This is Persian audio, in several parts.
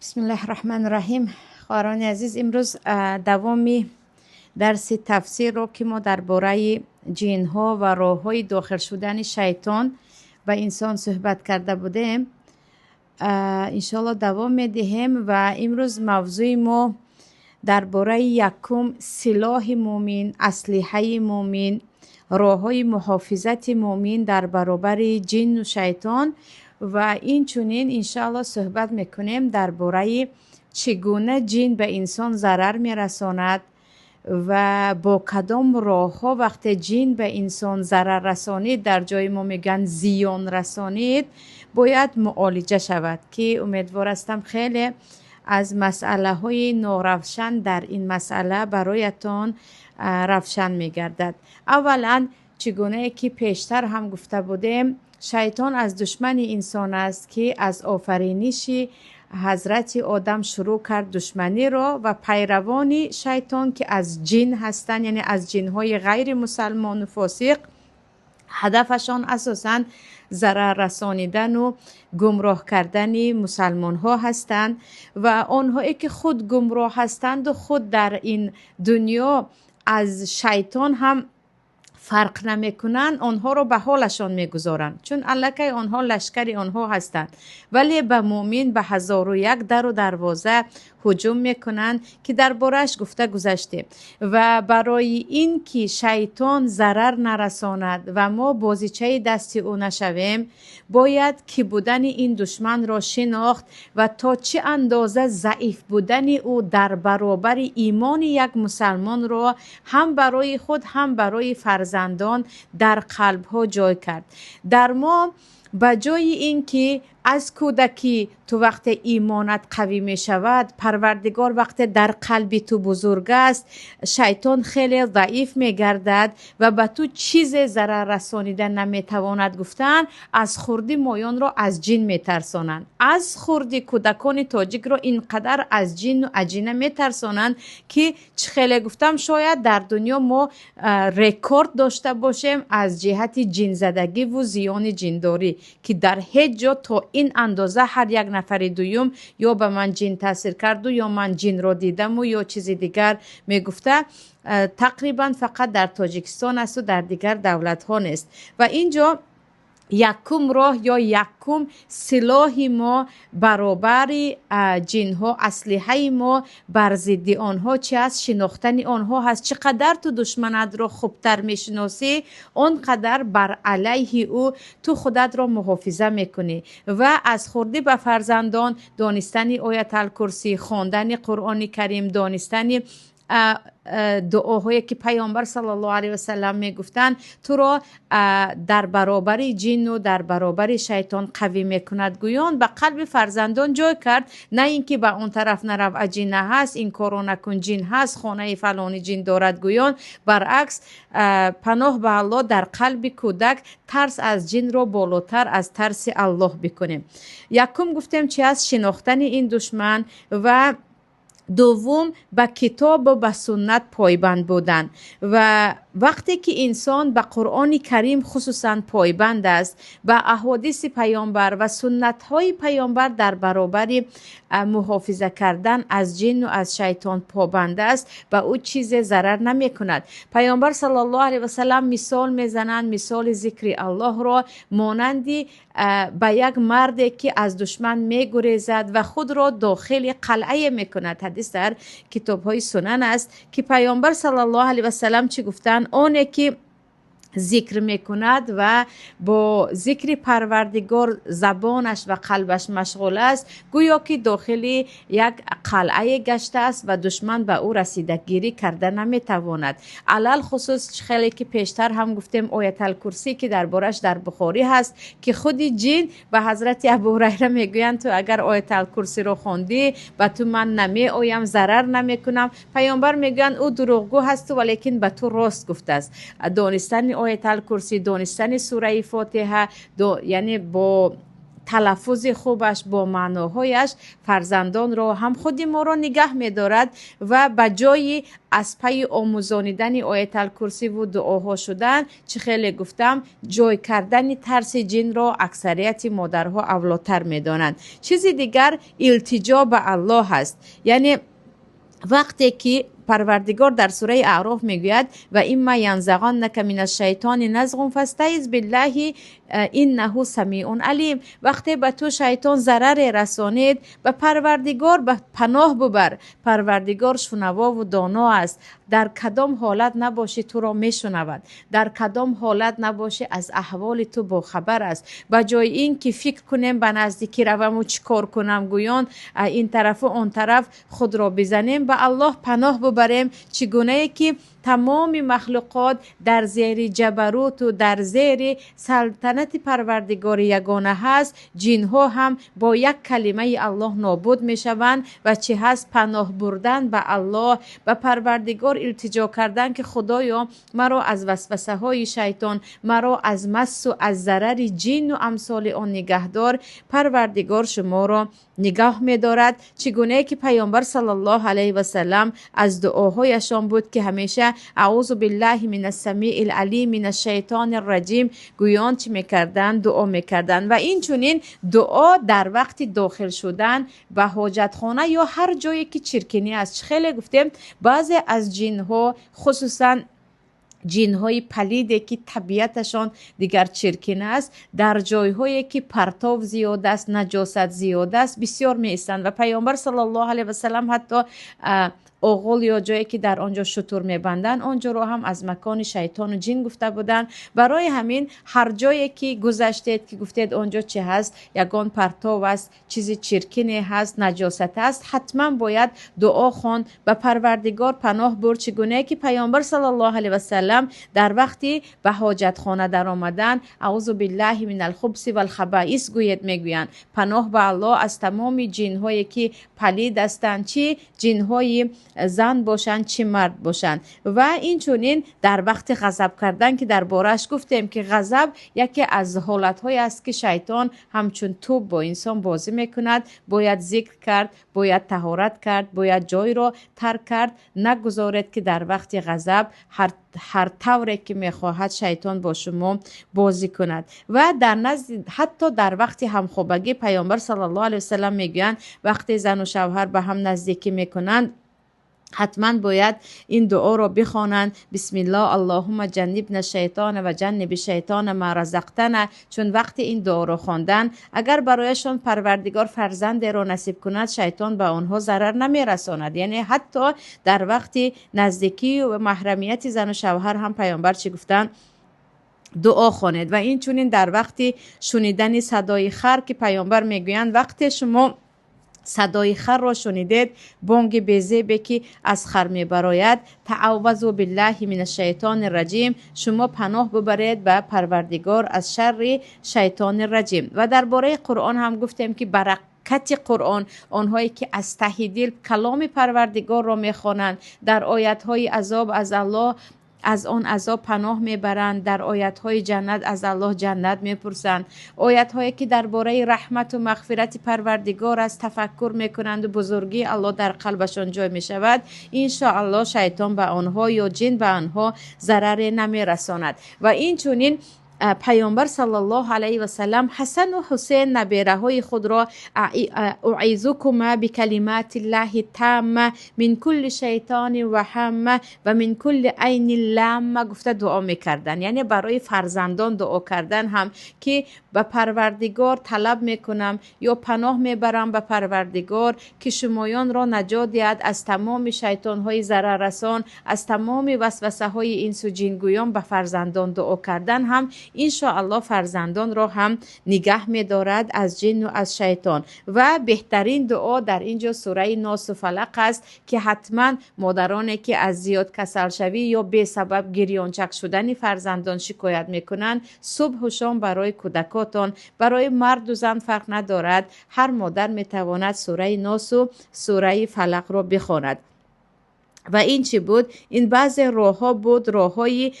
بسم الله الرحمن الرحیم. خواهران عزیز، امروز دوامی درس تفسیر رو که ما درباره جین ها و راه های داخل شدن شیطان به انسان صحبت کرده بودیم انشالله دوام میدهیم و امروز موضوع ما درباره یکم سلاح مومن، اسلحه مومن، راه های محافظت مومن در برابر جن و شیطان و این چونین انشاءالله صحبت میکنیم درباره چگونه جن به انسان ضرر میرساند و با کدام راه ها وقتی جن به انسان ضرر رسانید، در جای ما میگن زیان رسانید، باید معالجه شود که امیدوار هستم خیلی از مسئله های ناروشن در این مسئله برایتان روشن میگردد. اولا چگونه که پیشتر هم گفته بودیم، شیطان از دشمن انسان است که از آفرینش حضرت آدم شروع کرد دشمنی را و پیروان شیطان که از جن هستند، یعنی از جنهای غیر مسلمان و فاسق، هدفشان اساساً ضرر رسانیدن و گمراه کردن مسلمان ها هستند و آنهایی که خود گمراه هستند و خود در این دنیا از شیطان هم فرق نمیکنن، آنها رو به حالشان میگذارن، چون الکی آنها لشکری آنها هستند، ولی به مؤمن به 1001 در و دروازه هجوم میکنن که دربارش گفته گذشته. و برای این که شیطان ضرر نرساند و ما بازیچه دست او نشویم، باید که بودن این دشمن را شناخت و تا چه اندازه ضعیف بودن او در برابر ایمان یک مسلمان را هم برای خود هم برای فرزندان در قلب ها جای کرد. در ما به جای اینکه از کودکی تو وقت ایمانت قوی می شود، پروردگار وقت در قلبی تو بزرگ است، شیطان خیلی ضعیف می گردد و به تو چیز ضرر رسانیدن نمی تواند گفتن، از خوردی مایان را از جن می ترسانند. از خوردی کودکان تاجیک را اینقدر از جن و اجینه می ترسانند که خیلی گفتم شاید در دنیا ما رکورد داشته باشیم از جهت جن زدگی و زیان جنداری که در هیچ جا تا این اندازه هر یک نفر دویم یا به من جن تاثیر کرد و یا من جن را دیدم و یا چیزی دیگر میگفته. تقریبا فقط در تاجیکستان است و در دیگر دولت ها نیست. و اینجا یکم راه یا یکم سلاح ما برابر جن ها، اسلحه ما بر ضد آنها چی است؟ شناختن آنها هست. چقدر تو دشمنت را خوبتر میشناسی، آنقدر بر علیه او تو خودت را محافظه میکنی. و از خوردی به فرزندان، دانستن آیت الکرسی، خواندن قرآن کریم، دانستن دعاهایی که پیامبر صلی الله علیه و سلم میگفتن تو را در برابر جن و در برابر شیطان قوی میکند، گویان به قلب فرزندان جای کرد. نه اینکه به اون طرف نرو اجینه هست، این کارو نکن جن هست، خانه فلانی جن دارد، گویان برعکس پناه به الله در قلب کودک ترس از جن را بالاتر از ترس الله بکنیم. یکم گفتیم چی است؟ شناختن این دشمن و دوم به کتاب و به سنت پایبند بودن. و وقتی که انسان به قرآن کریم خصوصا پایبند است، به احادیث پیامبر و سنت های پیامبر در برابر محافظه کردن از جن و از شیطان پابند است، به او چیز ضرر نمی کند. پیامبر صلی الله علیه و سلم مثال میزنند، مثال ذکر الله را مانندی به یک مردی که از دشمن میگریزد و خود را داخل قلعه میکند. حدیث در کتاب های سنن است که پیامبر صلی الله علیه و سلم چی گفتن؟ آنی که ذکر میکند و با ذکر پروردگار زبانش و قلبش مشغول است، گویا که داخل یک قلعه گشته است و دشمن به او رسیدگیری کرده نمیتواند. علل خصوص خیلی که پیشتر هم گفتیم آیت الکرسی که دربارش در بخاری هست که خود جن به حضرت ابو هریره میگویند تو اگر آیت الکرسی رو خواندی به تو من نمی آیم، ضرر نمی کنم. پیامبر میگویند او دروغگو هست ولیکن به تو راست گفته است. دانستن آیت الکرسی، دانستن سوره فاتحه، یعنی با تلفظ خوبش با معناهایش فرزندان را هم خود ما را نگه می‌دارد و به جای از پی آموزانیدن آیت الکرسی و دعاها شدن چه خیلی گفتم جای کردن ترس جن را اکثریت مادرها اولاتر می‌دانند. چیزی دیگر التجا به الله هست. یعنی وقتی که پروردگار در سوره اعراف میگوید و اما ینزغنک من الشیطان نزغ فاستعذ بالله انه سمیع علیم، وقتی به تو شیطان ضرر رسانید به پروردگار به پناه ببر. پروردگار شنوا و دانا است. در کدام حالت نباشی تو را میشنود، در کدام حالت نباشی از احوال تو با خبر است. به جای این که فکر کنیم به نزدیکی روم و چیکار کنم گویان این طرف و اون طرف خود را بزنیم، به الله پناه ببریم. چگونه که تمام مخلوقات در زیر جبروت و در زیر سلطنت پروردگار یگانه هست، جنها هم با یک کلمه الله نابود می شوند. و چه هست؟ پناه بردن به الله، به پروردگار التجا کردن که خدایا مرا از وسوسه های شیطان، مرا از مس و از ضرر جن و امثال آن نگهدار. پروردگار شما را نگاه می دارد. چگونه که پیامبر صلی الله علیه و سلم از دعاهایشان بود که همیشه اعوذ بالله من السمیع العلیم من الشیطان الرجیم گویان چی میکردن؟ دعا میکردن. و این چونین دعا در وقت داخل شدن به حاجتخانه یا هر جایی که چرکنی است. خیلی گفتیم بعضی از جنها خصوصا جنهای پلیده که طبیعتشان دیگر چرکین است، در جایهایی که پرتاب زیاد است، نجاست زیاد است بسیار می ایستند. و پیامبر صلی الله علیه و سلم حتی اوغل یا جایی که در آنجا شتر میبندن آنجا رو هم از مکان شیطان و جن گفته بودن. برای همین هر جایی که گذشتید که گفتید آنجا چه هست، یگان پرتاب است، چیزی چرکینی هست، نجاست است، حتما باید دعا خوان به پروردگار پناه برد. چگونه که پیامبر صلی الله علیه و سلم در وقتی به حاجت خانه در آمدن اعوذ بالله من الخبث والخبائث میگویند پناه به الله از تمام جنهایی که پلید هستند، چی جنهای زن باشند چه مرد باشند. و این چونین در وقت غضب کردن که دربارش گفتیم که غضب یکی از حالت‌های است که شیطان همچون توپ با انسان بازی میکند. باید ذکر کرد، باید طهارت کرد، باید جای را ترک کرد. نگذارید که در وقت غضب هر طوری که میخواهد شیطان با شما بازی کند. و در نزد حتی در وقت همخوابگی پیامبر صلی الله علیه و سلم میگویند وقتی زن و شوهر به هم نزدیکی میکنند حتما باید این دعا را بخوانند بسم الله اللهم جنبنا الشیطان و جنب شیطان ما رزقتنا. چون وقتی این دعا را خواندن اگر برایشان پروردگار فرزند را نصیب کند شیطان به آنها ضرر نمیرساند. یعنی حتی در وقتی نزدیکی و محرمیت زن و شوهر هم پیامبر چی گفتن؟ دعا خوانید. و این چونین در وقتی شنیدن صدای خر که پیامبر میگویند وقتی شما صدای خر را شنیدید، بانگ بیزه که از خر می براید، تعوذ بالله من الشیطان الرجیم، شما پناه ببرید به پروردگار از شر شیطان الرجیم. و درباره قرآن هم گفتیم که برکت قرآن، آنهایی که از ته دل کلام پروردگار را میخوانند، در آیت‌های عذاب از الله از آن عذاب پناه میبرند، در آیت‌های جنت از الله جنت میپرسند، آیت‌هایی که درباره رحمت و مغفرت پروردگار است تفکر میکنند و بزرگی الله در قلبشان جای میشود، ان شاء الله شیطان به آنها یا جن به آنها ضرر نمیرساند. و این چونین پیامبر صلی الله علیه و سلم حسن و حسین نبیره های خود را اعیذکما بکلمات الله التامه من کل شیطان و همه و من کل عین لامه گفته دعا میکردن. یعنی برای فرزندان دعا کردن هم که به پروردگار طلب میکنم یا پناه میبرم به پروردگار که شمایان را نجات دهد از تمام شیطان های ضرر رسان، از تمام وسوسه های انس و جن. گویان به فرزندان دعا کردن هم ان شاء الله فرزندان را هم نگه می دارد از جن و از شیطان. و بهترین دعا در اینجا سوره ناس و فلق است که حتما مادرانی که از زیاد کسل شوی یا به سبب گریانچک شدن فرزندان شکایت میکنند، صبح و شام برای کودکاتان، برای مرد و زن فرق ندارد، هر مادر میتواند سوره ناس و سوره فلق را بخواند. و این چی بود؟ این بعض راه ها بود، راه های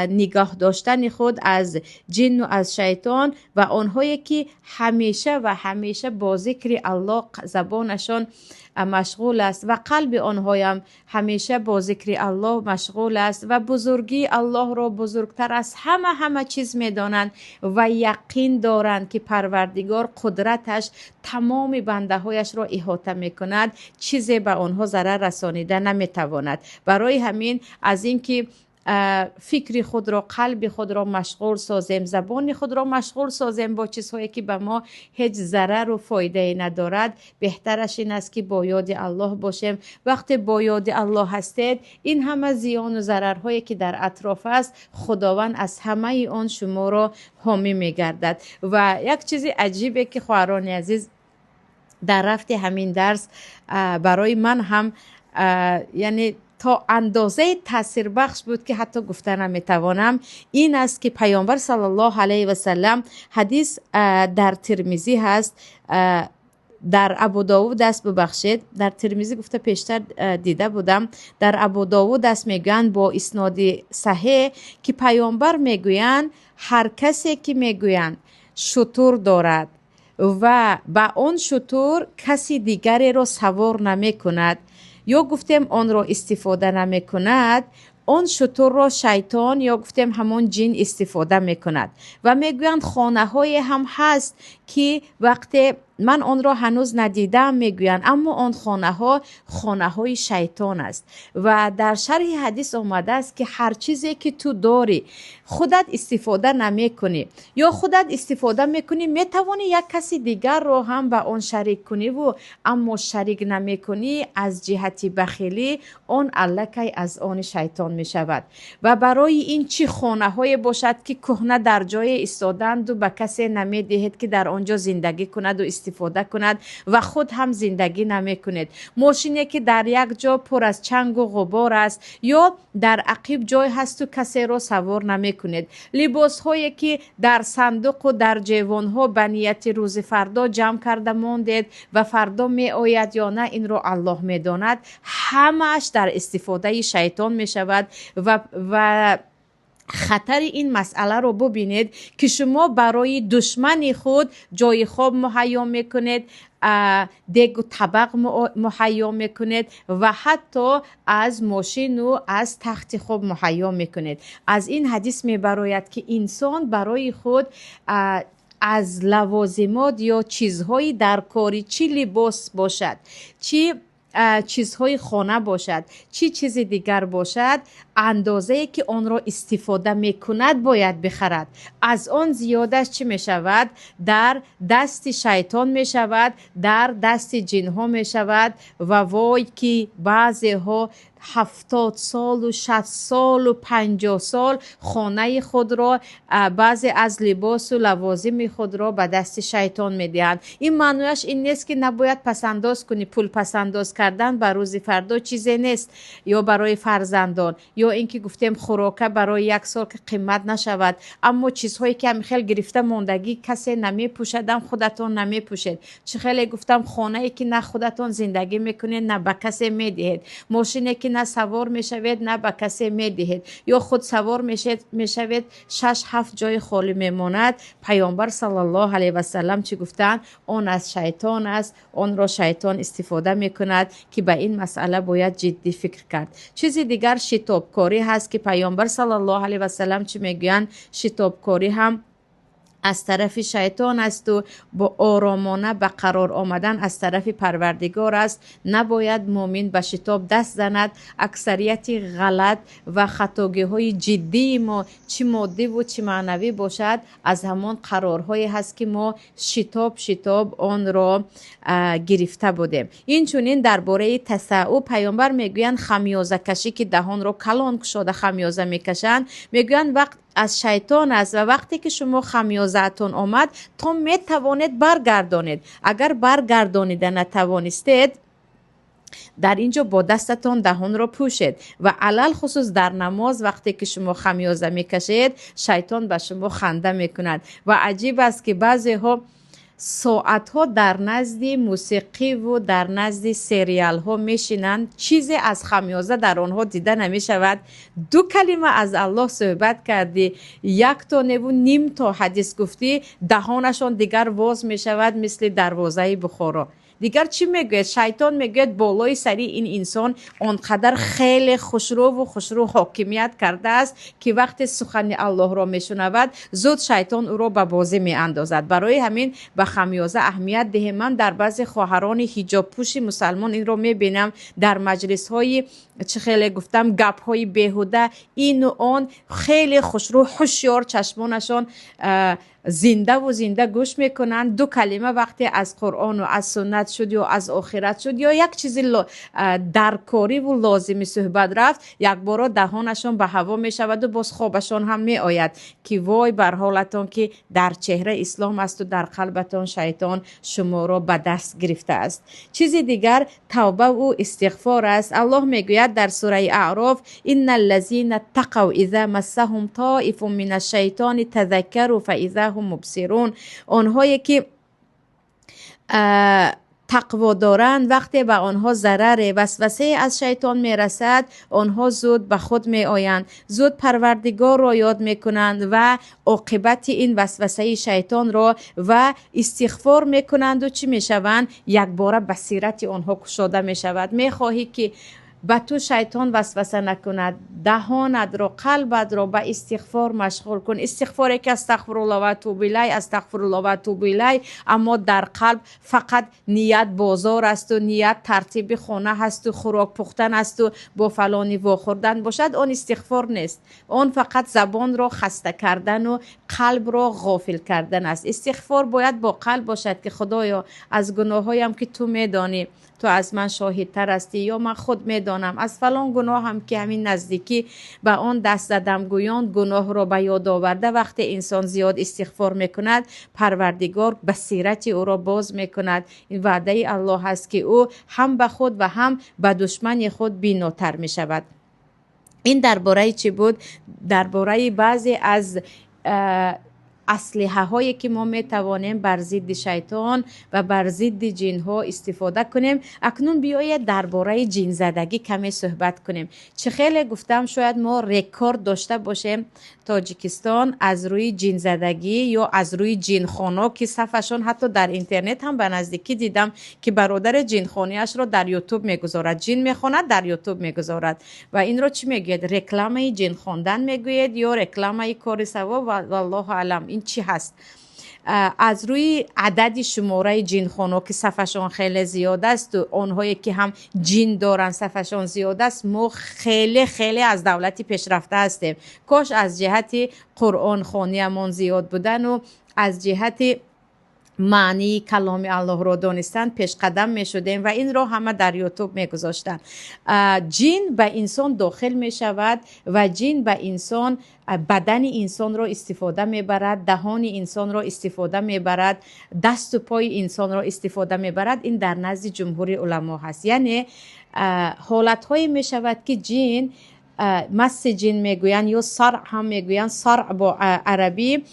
نگاه داشتن خود از جن و از شیطان و آنهایی که همیشه و همیشه با ذکر الله زبانشان مشغول است و قلب آنها هم همیشه با ذکر الله مشغول است و بزرگی الله را بزرگتر از همه چیز می دانند و یقین دارند که پروردگار قدرتش تمام بنده هایش را احاطه می کند، چیزی به آنها ضرر رسانیده نمی تواند. برای همین از اینکه فکر خود را، قلب خود را مشغول سازیم، زبان خود را مشغول سازیم با چیزهایی که به ما هیچ ضرر و فایده ندارد، بهترش این است که با یاد الله باشیم. وقتی با یاد الله هستید، این همه زیان و ضررهایی که در اطراف است، خداوند از همه آن شما را حامی میگردد. و یک چیز عجیبه که خواهران عزیز در رفت همین درس برای من هم یعنی تا اندازه تاثیر بخش بود که حتی گفتن نمیتوانم، این است که پیامبر صلی الله علیه و سلم حدیث در ترمذی هست، در ابو داوود است، ببخشید در ترمذی گفته پیشتر دیده بودم، در ابو داوود است میگویند با اسناد صحیح که پیامبر میگویند هر کسی که میگویند شتر دارد و با آن شتر کسی دیگری را سوار نمی کند یا گفتیم آن را استفاده نمی کند، آن شتر را شیطان یا گفتیم همون جن استفاده می کند. و میگویند خانه های هم هست که وقتی من آن را هنوز ندیدم میگویند، اما آن خانه های شیطان است. و در شرح حدیث آمده است که هر چیزی که تو داری خودت استفاده نمی کنی یا خودت استفاده میکنی، میتوانی یک کسی دیگر رو هم به آن شریک کنی و اما شریک نمی کنی، از جهت بخیلی آن الکی از آن شیطان می شود. و برای این چی خانه های باشد که کهنه در جای ایستادند و به کسی نمی دهید که در آنجا زندگی کند و استفاده کند و خود هم زندگی نمی کنید. ماشینی که در یک جا پر از چنگ و غبار است یا در عقب جای هست و کسی را سوار نمی کنید. لباس هایی که در صندوق و در جیوان ها به نیت روز فردا جمع کرده ماندید و فردا می آید یا نه این را الله می داند، همش در استفاده شیطان می شود. و خطر این مسئله رو ببینید که شما برای دشمن خود جای خواب مهیا میکنید، دیگ و طبق مهیا میکنید و حتی از ماشین و از تخت خواب مهیا میکنید. از این حدیث میبراید که انسان برای خود از لوازمات یا چیزهایی در کاری، چی لباس باشد، چی چیزهای خانه باشد، چی چیز دیگر باشد، اندازه‌ای که آن را استفاده میکند باید بخرد. از آن زیادش چی میشود؟ در دست شیطان میشود، در دست جن ها میشود. و وای که بعضی ها 70 سال و 60 سال و 50 سال خانه خود را، بعضی از لباس و لوازم خود را به دست شیطان میدهند. این معنیش این نیست که نباید پسنداز کنی. پول پسنداز کردن بر روز فردا چیزی نیست، یا برای فرزندان، یا اینکه گفتیم خوراکه برای یک سال که قیمت نشود. اما چیزهایی که هم خیلی گرفته موندگی کسی نمی پوشدم، خودتون نمی پوشید. چه خیلی گفتم خانه ای که نه خودتون زندگی میکنید نه به کسی میدهید، ماشینی که نه سوار میشوید نه به کسی میدهید، یا خود سوار میشوید 6-7 جای خالی میماند. پیامبر صلی الله علیه و سلم چی گفتن؟ اون از شیطان است، اون را شیطان استفاده میکند که به این مسئله باید جدی فکر کرد. چیزی دیگر شتابکاری هست که پیامبر صلی الله علیه و سلم چی میگن؟ شتابکاری هم از طرف شیطان است و با آرامانه به قرار آمدن از طرف پروردگار است. نباید مؤمن به شتاب دست زند. اکثریت غلط و خطاگی های جدی ما چی مادی و چی معنوی باشد از همان قرارهایی هست که ما شتاب آن را گرفته بودیم. این چونین درباره تسعو پیامبر میگویند خمیازه کشی که دهان را کلان گشاده خمیازه میکشند، میگویند وقت از شیطان است و وقتی که شما خمیازتون آمد تا می توانید برگردانید. اگر برگردانیده نتوانستید، در اینجا با دستتون دهان را پوشید. و علل خصوص در نماز وقتی که شما خمیازه میکشید، شیطان به شما خنده میکند. و عجیب است که بعضی ها ساعتها در نزد موسیقی و در نزد سریال ها میشینند، چیزی از خمیازه در آنها دیده نمی شود. دو کلمه از الله صحبت کردی، یک تا نیم تا حدیث گفتی، دهانشان دیگر باز می شود مثل دروازه بخارا. دیگر چی میگوید؟ شیطان میگوید بالای سری این انسان آنقدر خیلی خوشرو حاکمیت کرده است که وقتی سخن الله را میشنود زود شیطان او را به بازی میاندازد. برای همین به خمیازه اهمیت دهیم. من در بعضی خواهران حجاب پوش مسلمان این را میبینم در مجلس های چه خیلی گفتم گپ های بیهوده این و آن، خیلی خوشرو هوشیار، چشمانشان زنده گوش میکنن. دو کلمه وقتی از قرآن و از سنت شد یا از آخرت شد یا یک چیزی درکاری و لازمی صحبت رفت، یک بار دهانشان به هوا میشود و باز خوابشان هم می آید که وای بر حالتان که در چهره اسلام است و در قلبتان شیطان شما را به دست گرفته است. چیزی دیگر توبه و استغفار است. الله میگوید در سوره اعراف ان الذين اتقوا اذا مسهم طائف من الشیطان تذکروا فاذا هم مبصرون. آنهایی که تقوا دارند وقتی به آنها ضرر وسوسه از شیطان میرسد آنها زود به خود می آیند، زود پروردگار را یاد میکنند و عاقبت این وسوسه شیطان را و استغفار میکنند و چی میشوند؟ یک بار بصیرت آنها گشوده میشود. میخواهی که به تو شیطان وسوسه نکند، دهانت را قلبت را به استغفار مشغول کن. استغفاری که استغفرالله و اتوب الیه استغفرالله و اتوب الیه، اما در قلب فقط نیت بازار است و نیت ترتیب خانه هست و خوراک پختن است و با فلانی واخوردن باشد، آن استغفار نیست. آن فقط زبان را خسته کردن و قلب را غافل کردن است. استغفار باید با قلب باشد که خدایا از گناهایم که تو میدانی، تو از من شاهدتر هستی، یا من خود میدانم از فلان گناه هم که همین نزدیکی به آن دست زدم. گویان گناه را به یاد آورده وقتی انسان زیاد استغفار میکند پروردگار بصیرت او را باز میکند. این وعده الله هست که او هم به خود و هم به دشمن خود بیناتر میشود. این درباره چی بود؟ درباره بعضی از اسلحه هایی که ما می توانیم بر ضد شیطان و بر ضد جن ها استفاده کنیم. اکنون بیایید درباره جن زدگی کمی صحبت کنیم. چه خیلی گفتم شاید ما رکورد داشته باشیم تاجیکستان از روی جن زدگی یا از روی جن خانه که صفحشون حتی در اینترنت هم به نزدیکی دیدم که برادر جن خانه‌اش رو در یوتیوب میگذارد، جن میخواند در یوتیوب میگذارد و این رو چی میگوید؟ رکلام جن خواندن میگوید یا رکلام کار سوا و والله اعلم این چی هست. از روی عدد شماره جن خانه که صفحشون خیلی زیاد است و آنهایی که هم جن دارن صفحشون زیاد است، ما خیلی از دولتی پیشرفته هستیم. کاش از جهت قرآن خوانیمون زیاد بودن و از جهت معنی کلام الله را دانستن پیش قدم می شدیم و این را همه در یوتیوب می گذاشتن. جن به انسان داخل می شود و جن به انسان بدن انسان را استفاده می برد، دهان انسان را استفاده می برد، دست و پای انسان را استفاده می برد. این در نزد جمهور علما هست. یعنی حالت های می شود که جن مس جن می گویند یا صرع هم می گویند، صرع با عربی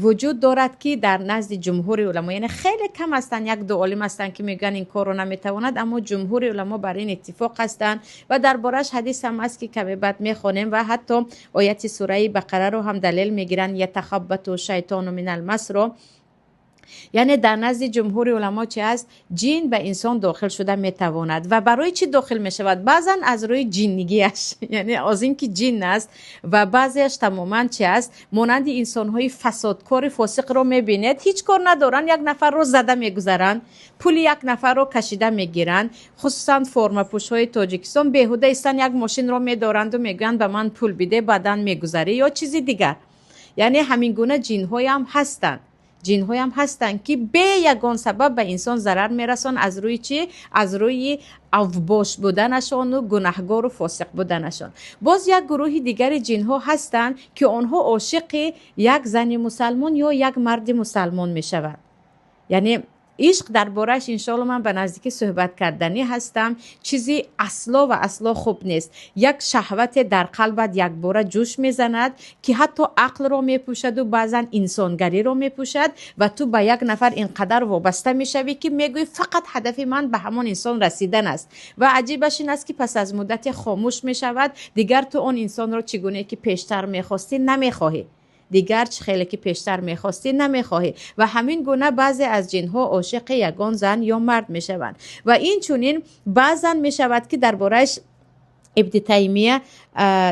وجود دارد که در نزد جمهور علما، یعنی خیلی کم هستند، یک دو عالم هستند که میگن این کارو نمیتواند، اما جمهور علما بر این اتفاق هستند و دربارش حدیث هم است که کمی بعد میخوانیم و حتی آیت سوره بقره رو هم دلیل میگیرن یتخبط الشیطان من المس رو. یعنی در نزد جمهور علما چی است؟ جن به انسان داخل شده میتواند. و برای چی داخل میشود؟ بعضا از روی جنگیش، یعنی از این که جن است و بعضیش تماما چی است؟ مانند انسان های فسادکار فاسق رو میبینید، هیچ کار ندارن، یک نفر رو زده میگذارن، پول یک نفر رو کشیده میگیرن. خصوصا فرم پوش های تاجیکستان بیهوده ایستن، یک ماشین رو میدارند و میگن به من پول بده بعدن میگذاری یا چیزی دیگر. یعنی همین گونه جن های هم هستند. جن های هم هستن که به یگان سبب به انسان ضرر میرسن. از روی چی؟ از روی اوباش بودنشان و گناهگار و فاسق بودنشان. باز یک گروه دیگر جن ها هستن که آنها عاشق یک زن مسلمان یا یک مرد مسلمان میشوند. یعنی عشق دربارهش انشالله من به نزدیکی صحبت کردنی هستم. چیزی اصلا و اصلا خوب نیست. یک شهوت در قلبت یک باره جوش میزند که حتی عقل رو میپوشد و بعضا انسانگری رو میپوشد و تو به یک نفر اینقدر وابسته میشوی که میگوی فقط هدف من به همون انسان رسیدن است. و عجیبش این است که پس از مدت خاموش میشود، دیگر تو اون انسان رو چگونه که پیشتر میخواستی نمیخواهی، دیگر خیلی که پیشتر میخواستی نمیخواهی. و همین گونه بعضی از جنها عاشق یگان زن یا مرد میشوند. و این چونین بعضا میشود که دربارهش ابن تیمیه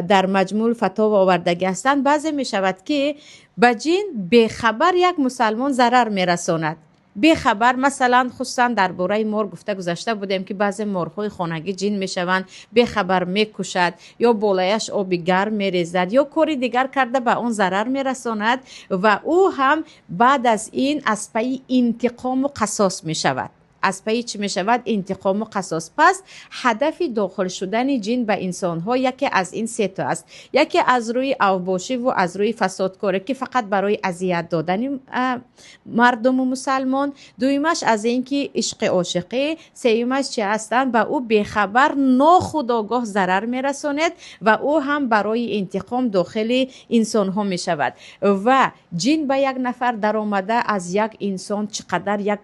در مجموع الفتاوا آوردگی هستند. بعضی میشود که به جن بخبر یک مسلمان ضرر میرساند، بخبر. مثلا خصوصا درباره مار گفته گذشته بودیم که بعضی مارهای خانگی جن میشوند، بخبر میکشد یا بالایش آب گرم میریزد یا کاری دیگر کرده به اون ضرر میرساند و او هم بعد از این از پی انتقام و قصاص میشود. از پی چی می شود؟ انتقام و قصاص. پس هدف داخل شدن جن به انسان ها یکی از این سه تا است. یکی از روی اوباشی و از روی فسادکاری که فقط برای اذیت دادن مردم و مسلمان، دویمش از اینکه عشق عاشقی، سومش چی هستند؟ به او بخبر ناخودآگاه ضرر می رساند و او هم برای انتقام داخل انسان ها می شود. و جن به یک نفر در آمده از یک انسان چقدر یک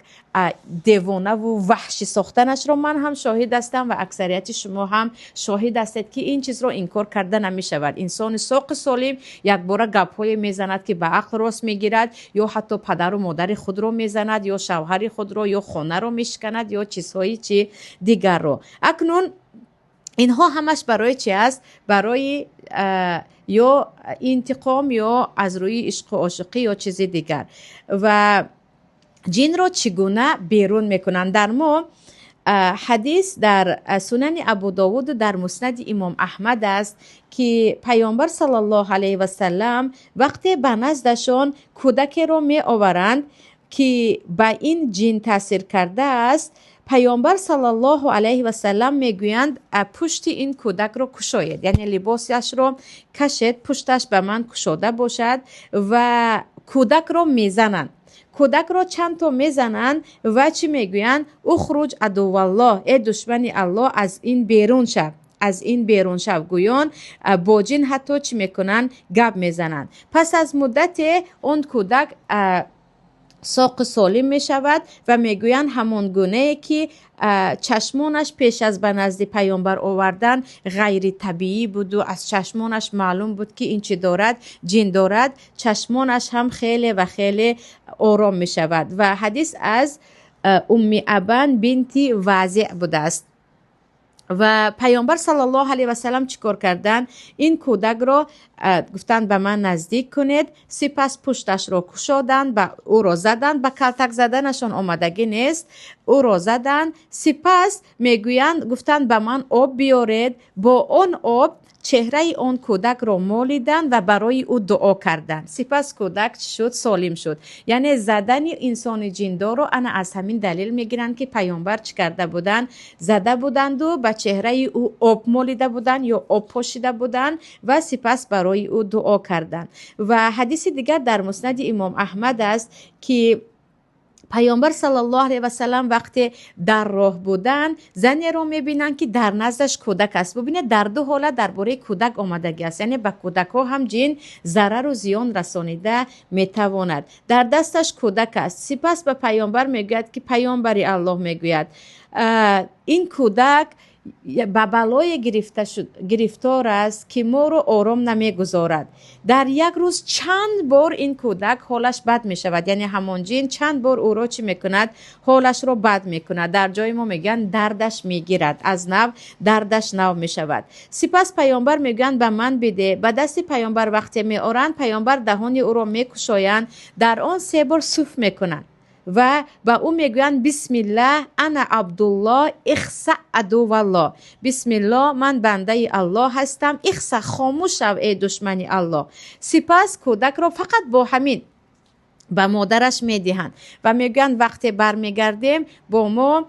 دیوانه و وحشی ساختنش رو من هم شاهد هستم و اکثریت شما هم شاهد هستید که این چیز رو انکار کرده نمی شود. انسان ساق سالم یک بار گپ‌های میزند که به عقل راست میگیرد، یا حتی پدر و مادر خود رو میزند یا شوهر خود رو یا خانه رو میشکند یا چیزهای چی دیگر رو. اکنون اینها همش برای چی است؟ برای یا انتقام یا از روی عشق و عاشقی یا چیز دیگر. و جن را چگونه بیرون میکنند؟ در ما حدیث در سنن ابو داود در مسند امام احمد است که پیامبر صلی الله علیه و سلم وقتی به نزدشان کودکی را می آورند که به این جن تاثیر کرده است، پیامبر صلی الله علیه و سلم میگویند پشت این کودک رو کشایید، یعنی لباسش رو کشید، پشتش به من کشاده باشد و کودک رو میزنند. کودک را چند تا میزنند و چی میگویند؟ اخرج عدو الله، ای دشمن الله از این بیرون شو، از این بیرون شو. گویان با جن حتی چی میکنن؟ گپ میزنند. پس از مدت اون کودک ساق سالم می شود و میگویند همان گونه که چشمانش پیش از به نزد پیامبر آوردن غیر طبیعی بود و از چشمانش معلوم بود که این چی دارد؟ جن دارد. چشمانش هم خیلی و خیلی آرام می شود. و حدیث از ام ابان بنت وازع بوده است و پیامبر صلی الله علیه و سلم چیکار کردن؟ این کودک را گفتند به من نزدیک کنید، سپس پشتش را کشادند، به او را زدند، به کلتک زدنشان آمدگی نیست، او را زدند. سپس میگویند گفتند به من آب بیارید، با اون آب چهره اون کودک را مالیدند و برای او دعا کردند. سپس کودک شد؟ سالم شد. یعنی زدن انسان جندار رو انا از همین دلیل میگیرند که پیامبر چی کرده بودند؟ زده بودند و به چهره او آب مالیده بودند یا آب پاشیده بودند و سپس برای او دعا کردند. و حدیث دیگر در مسند امام احمد است که پیامبر صلی الله علیه و سلم وقتی در راه بودن زنی رو میبینن که در نزدش کودک است. ببینید در دو حالت درباره کودک آمدگی است، یعنی به کودک ها هم جن ضرر و زیان رسانیده میتواند. در دستش کودک است. سپس به پیامبر میگوید که پیامبر الله میگوید این کودک به بلای گرفتار است که ما رو آرام نمیگذارد. در یک روز چند بار این کودک حالش بد می شود، یعنی همان جن چند بار او را چی میکند؟ حالش رو بد میکند. در جای ما میگن دردش میگیرد، از نو دردش نو می شود. سپس پیامبر میگن به من بده. به دست پیامبر وقتی میآورند، پیامبر دهان او را میکشایند، در آن 3 بار صوف میکنند و با او میگویند بسم الله انا عبدالله اخسع عدو الله، بسم الله من بنده الله هستم، اخسع خاموش شو ای دشمن الله. سپس کودک را فقط با همین به مادرش میدهند و میگویند وقتی برمیگردیم با ما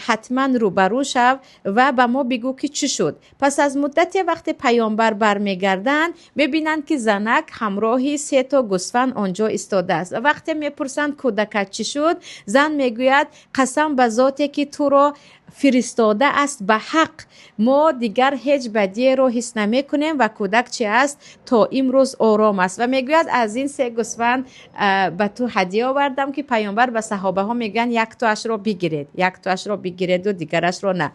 حتما روبرو شو و به ما بگو که چی شد. پس از مدتی وقتی پیامبر برمیگردن میبینن که زنک همراهی 3 تا گوسفند آنجا ایستاده است و وقتی میپرسند کودکت چی شد، زن میگوید قسم به ذاتی که تو را فرستاده است به حق، ما دیگر هیچ بدی رو حس نمی کنیم و کودک چی است تا امروز آرام است. و میگوید از این 3 گوسفند به تو هدیه آوردم که پیامبر به صحابه ها میگن یک تاش رو بگیرید و دیگرش رو نه.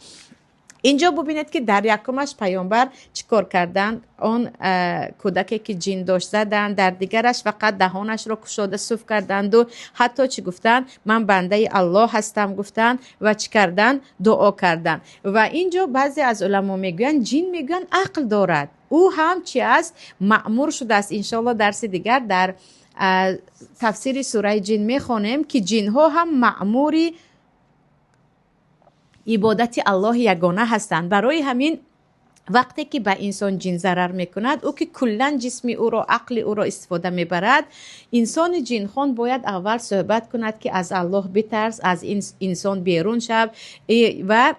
اینجا ببینید که در یکمش پیامبر چیکار کردن، اون کودکی که جین داشت زدن، در دیگرش فقط دهانش رو گشاده صوف کردند و حتی چی گفتن، من بنده الله هستم گفتن و چی کردن، دعا کردن. و اینجا بعضی از علما میگن جین میگن عقل دارد، او هم چی است، مأمور شده است. انشالله درس دیگر در تفسیر سوره جین میخونیم که جین ها هم مأموری عبادت الله یگانه هستند. برای همین وقتی که به انسان جن ضرر میکند، او که کلا جسم او را، عقل او را استفاده میبرد، انسان جن خون باید اول صحبت کند که از الله بترس، از انسان بیرون شو و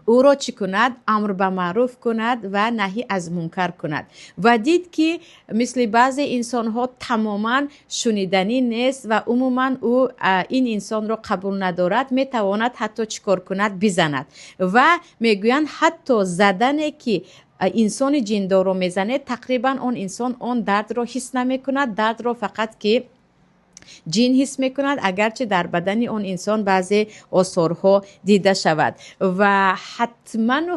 او را چی کند، امر به معروف کند و نهی از منکر کند. و دید که مثل بعضی انسان ها تماما شنیدنی نیست و عموما او این انسان را قبول ندارد، میتواند حتی چیکار کند، بزند. و میگویند حتی زدن که انسان جندار رو میزنه، تقریبا اون انسان اون درد را حس نمی کند، درد را فقط که جین حس میکند، اگرچه در بدن اون انسان بعضی آثارها دیده شود. و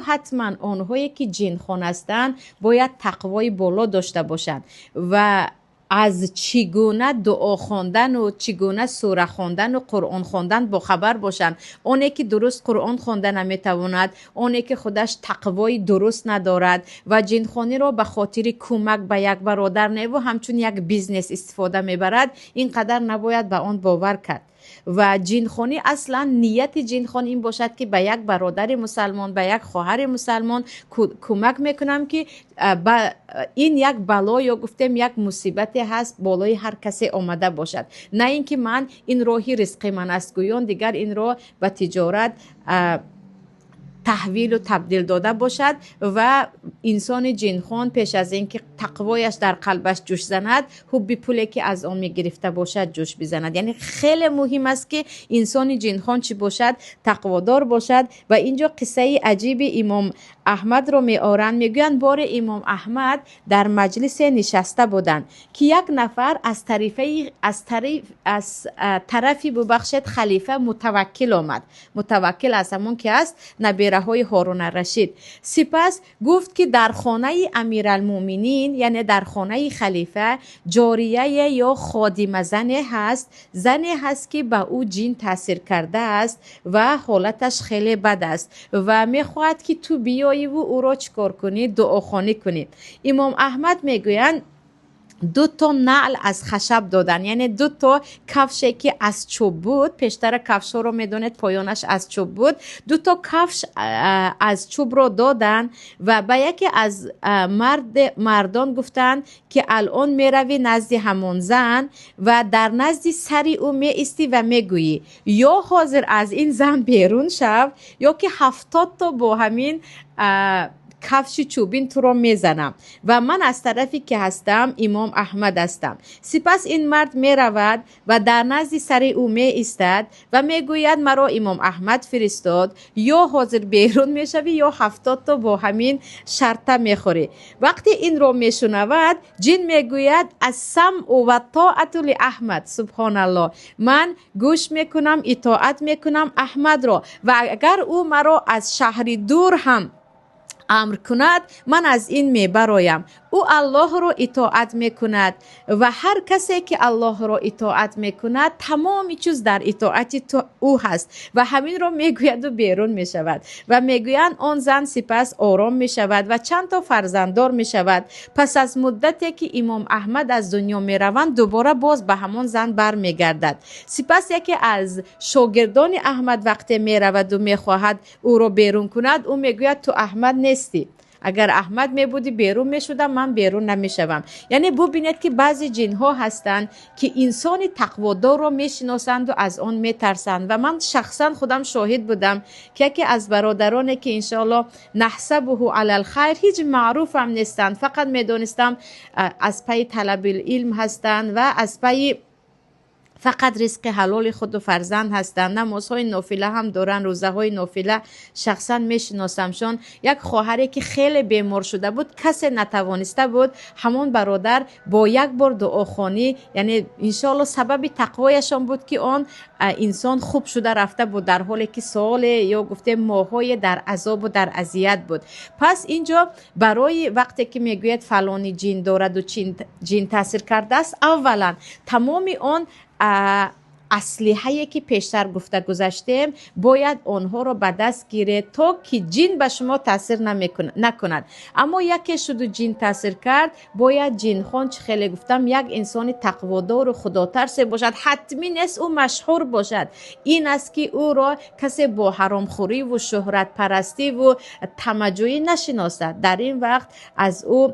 حتما آنهایی که جین خون هستند باید تقوای بالا داشته باشند و از چگونه دعا خواندن و چگونه سوره خواندن و قرآن خواندن با خبر باشند. اونی که درست قرآن خوانده نمیتواند، اونی که خودش تقوای درست ندارد و جنخوانی را به خاطر کمک به یک برادر نه و همچون یک بیزنس استفاده میبرد، اینقدر نباید به آن باور کرد. و جنخوانی اصلا نیت جنخوان این باشد که به یک برادر مسلمان، به یک خواهر مسلمان کمک میکنم که این یک بلا یا گفتم یک مصیبت هست بالای هر کسی آمده باشد، نه اینکه من این راهی رزق من است گویان دیگر این راه به تجارت تحویل و تبدیل داده باشد. و انسان جنخوان پیش از اینکه تقوایش در قلبش جوش زند، حب پولی که از آن می گرفته باشد جوش بزند. یعنی خیلی مهم است که انسان جنخوان چی باشد، تقوادار باشد. و اینجا قصه عجیب امام احمد رو می آورند. میگویند بار امام احمد در مجلس نشسته بودند که یک نفر از طرفی ببخشید خلیفه متوکل آمد. متوکل از همون که است نبیره های هارون الرشید. سپس گفت که در خانه امیرالمؤمنین، یعنی در خانه خلیفه، جاریه یا خادم زنی هست که به او جن تاثیر کرده است و حالتش خیلی بد است و میخواهد که تو بیایی و او را چکار کنی، دعاخوانی کنی. امام احمد میگویند 2 تا نعل از خشب دادن، یعنی 2 تا کفشی که از چوب بود، پیشتر کفش ها رو میدونید پایانش از چوب بود، 2 تا کفش از چوب رو دادن و به یکی از مردان گفتن که الان میروی نزد همون زن و در نزد سری او می ایستی و میگویی یا حاضر از این زن بیرون شو یا که 70 تا با همین کفش چوبین تو رو میزنم و من از طرفی که هستم امام احمد هستم. سپس این مرد می رود و در نزد سر او می ایستد و می گوید مرا امام احمد فرستاد، یا حاضر بیرون می شوی یا 70 تا با همین شرطه می خوری. وقتی این رو می شنود، جن می گوید السمع و طاعت لاحمد. سبحان الله، من گوش می کنم، اطاعت می کنم احمد را و اگر او مرا از شهر دور هم امر کند من از این میبرایم. او الله را اطاعت میکند و هر کسی که الله را اطاعت میکند تمامی چیز در اطاعت او هست و همین را میگوید و بیرون میشود و میگویند آن زن سپس آرام میشود و چند تا فرزنددار میشود. پس از مدتی که امام احمد از دنیا میروند دوباره باز به همان زن برمیگردد. سپس یکی از شاگردان احمد وقتی میرود و میخواهد او را بیرون کند، او میگوید تو احمد نیستی. اگر احمد می بودی بیرون می شدم، من بیرون نمی شوم. یعنی ببینید که بعضی جن ها هستند که انسان تقوادار رو می شناسند و از آن می ترسند. و من شخصا خودم شاهد بودم که یکی از برادرانی که انشاءالله نحسبه علی الخیر هیچ معروف هم نیستند، فقط می دانستم از پی طلب علم هستند و از پی فقط رزق حلال خود و فرزند هستند. نمازهای نافله هم دارن، روزه های نافله. شخصا میشناسمشون. یک خواهری که خیلی بیمار شده بود، کسی نتوانسته بود، همون برادر با یک بار دعاخوانی، یعنی انشاءالله سبب تقوایشان بود که آن انسان خوب شده رفته بود، در حالی که سال یا گفته ماهای در عذاب و در اذیت بود. پس اینجا برای وقتی که میگوید فلانی جن دارد و جن تاثیر کرده است، اولا تمام آن اسلحه‌ای که پیشتر گفته گذاشتیم باید آنها رو به دست گیرید تا که جن به شما تاثیر نکند. اما یکی شد و جن تاثیر کرد، باید جن خان چه خیلی گفتم یک انسان تقوادار و خدا ترس باشد. حتمی نیست او مشهور باشد، این است که او را کسی با حرام خوری و شهرت پرستی و تمجوی نشناسد. در این وقت از او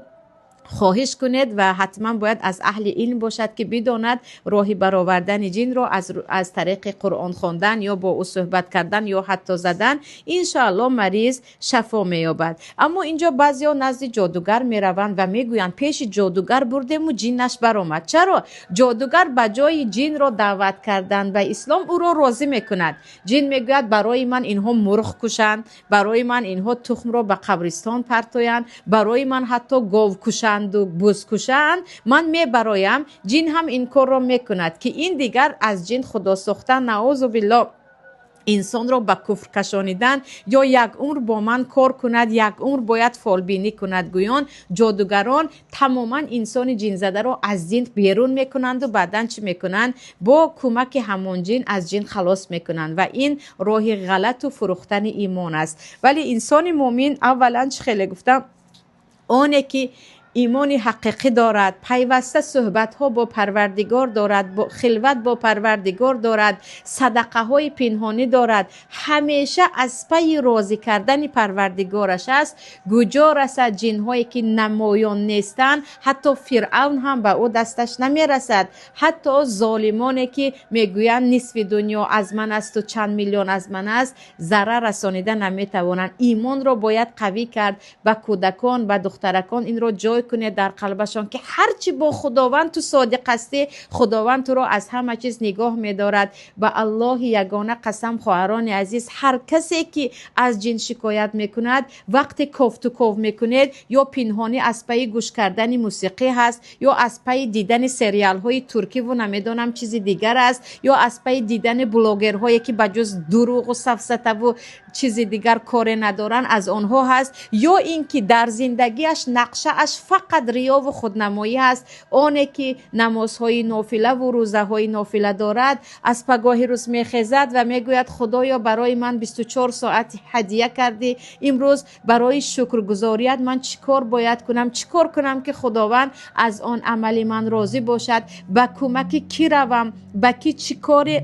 خواهش کنید و حتما باید از اهل علم باشد که بداند راه برآوردن جن را از طریق قرآن خواندن یا با او صحبت کردن یا حتی زدن، انشاءالله مریض شفا می‌یابد. اما اینجا بعضیا نزد جادوگر میروند و میگویند پیش جادوگر بردیم و جنش برآمد. چرا؟ جادوگر به جای جن را دعوت کردن به اسلام او را راضی میکند. جن میگوید برای من اینها مرغ کشند، برای من اینها تخم را به قبرستان پرتویند، برای من حتی گاو کشند و بز کشند، من میبرایم. جن هم این کار را میکند که این دیگر از جن خدا ساختن، نعوذ بالله، انسان را به کفر کشانیدن یا یک عمر با من کار کند، یک عمر باید فالبینی کند. گویان جادوگران تماما انسان جن زده را از جن بیرون میکنند و بعدن چی میکنند؟ با کمک همون جن از جن خلاص میکنند و این راه غلط و فروختن ایمان است. ولی انسان مؤمن اولا چه خیلی گفتم، آنه که ایمان حقیقی دارد، پیوسته صحبت ها با پروردگار دارد، با خلوت با پروردگار دارد، صدقه های پنهانی دارد، همیشه از پی راضی کردن پروردگارش است، کجا رسد جن هایی که نمایان نیستند، حتی فرعون هم به او دستش نمی رسد، حتی ظالمانی که میگویند نصف دنیا از من است و چند میلیون از من است، ضرر رسانیده نمی توانند. ایمان را باید قوی کرد. به کودکان، به دخترکان این را جای کنه در قلبشان که هرچی با خداوند تو صادق هستی، خداوند تو را از همه چیز نگاه می‌دارد. به الله یگانه قسم خواهران عزیز، هر کسی که از جن شکایت میکند، وقتی کاف تو کاف میکنید یا پنهانی از پی گوش کردن موسیقی هست یا از پی دیدن سریال های ترکی و نمیدونم چیزی دیگر است یا از پی دیدن بلاگرهایی که بجز دروغ و سفسطه و چیزی دیگر کار ندارن، از آنها هست، یا اینکه در زندگیش نقشه اش فقط ریا و خودنمایی است. آنه که نمازهای نافله و روزه‌های نافله دارد، از پگاه روز میخیزد و میگوید خدایا برای من 24 ساعت هدیه کردی، امروز برای شکرگزاریت من چیکار باید کنم؟ چیکار کنم که خداوند از آن عمل من راضی باشد؟ با کمک کی روم؟ با کی چیکار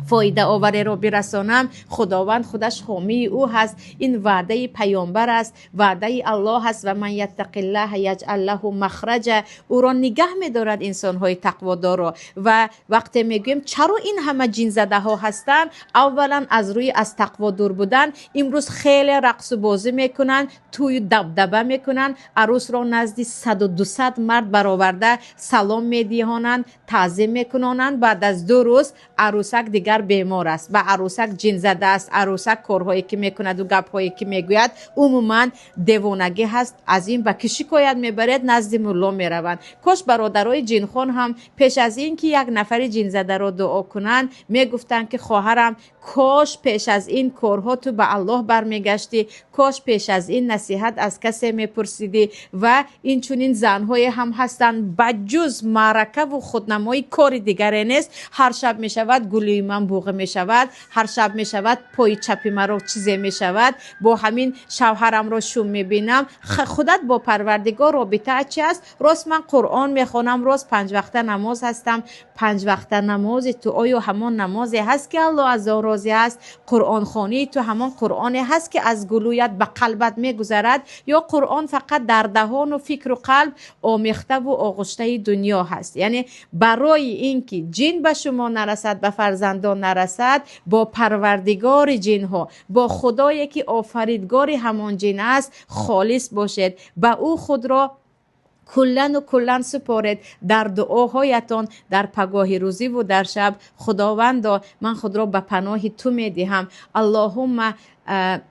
فایده آوری رو برسانم؟ خداوند خودش حامی او هست. این وعده پیامبر است، وعده الله است. و من یتق الله یجعل له مخرجا، او را نگه می‌دارد انسان های تقوادار را. و وقتی میگیم چرا این همه جن زده ها هستند، اولا از روی از تقوا دور بودن. امروز خیلی رقص و بازی میکنن، توی دبدبه میکنن، عروس را نزد 100 و 200 مرد برآورده سلام میدهانند، تعظیم میکنند. بعد از 2 روز عروسک دیگر بیمار است، و عروسک جن زده است. عروسک کارهایی که میکند و گپهایی که میگوید عموما دیوانگی هست. از این به کی شکایت میبرد؟ نزد مولا میروند. کاش برادرای جن خان هم پیش از این که یک نفر جن زده را دعا کنند میگفتند که خواهرم کاش پیش از این کارها تو به الله برمیگشتی، کاش پیش از این نصیحت از کسی میپرسیدی. و این چونین زنهای هم هستند بجز معرکه و خودنمایی کار دیگری نیست. هر شب میشود گلوی من انبوغ می شود، هر شب می شود پای چپی مرا چیزی می شود، با همین شوهرم را شوم می بینم. خودت با پروردگار رابطه چی است؟ راست من قرآن می خوانم، راست 5 وقت نماز هستم، 5 وقت نماز تو آیا همان نمازی هست که الله از آن راضی است؟ قرآن خوانی تو همان قرآنی هست که از گلویت به قلبت می گذرد، یا قرآن فقط در دهان و فکر و قلب آمیخته و آغشته دنیا هست؟ یعنی برای اینکه جن به شما نرسد، به فرزندان نرسد، با پروردگار جن ها، با خدایی که آفریدگار همان جن است خالص باشید، به او خود را کلن سپارید در دعاهایتان، در پگاه روزی و در شب. خداوندا من خود را به پناه تو می دهم. اللهم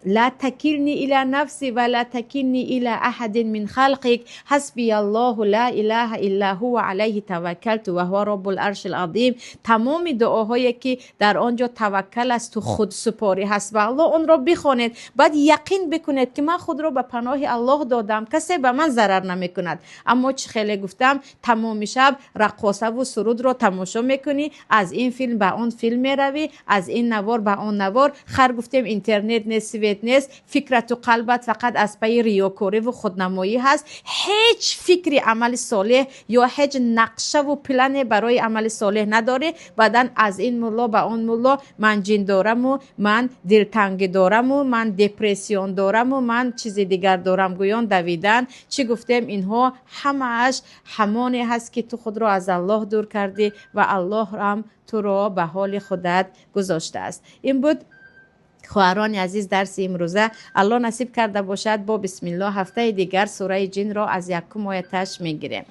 لا تکلنی الی نفسی و لا تکلنی الی احد من خلقک، حسبی الله لا اله الا هو علیه توکلت و هو رب العرش العظیم. تمام دعاهایی که در آنجا توکل است و خود سپاری هست به الله، اون را بخوانید. بعد یقین بکنید که من خود را به پناه الله دادم، کسی به من ضرر نمی کند. اما چه خیلی گفتم، تمام شب رقاصه و سرود را تماشا میکنی، از این فیلم به آن فیلم میروی، از این نوار به آن نوار. خر گفتیم اینترنت نیست، سویت نیست، فکرت و قلبت فقط از پی ریاکاری و خودنمایی هست. هیچ فکری عمل صالح یا هیچ نقشه و پلن برای عمل صالح نداره. بعدن از این مولا به آن مولا، من جن دارم و من دلتنگ دارم و من دپرسیون دارم و من چیز دیگر دارم گویان دویدن. چی گفتیم؟ اینها همش همانی هست که تو خود را از الله دور کردی و الله هم تو را به حال خودت گذاشته است. این بود خواهران عزیز درس امروزه. الله نصیب کرده باشد با بسم الله هفته دیگر سوره جن را از 1 آیتش میگیریم.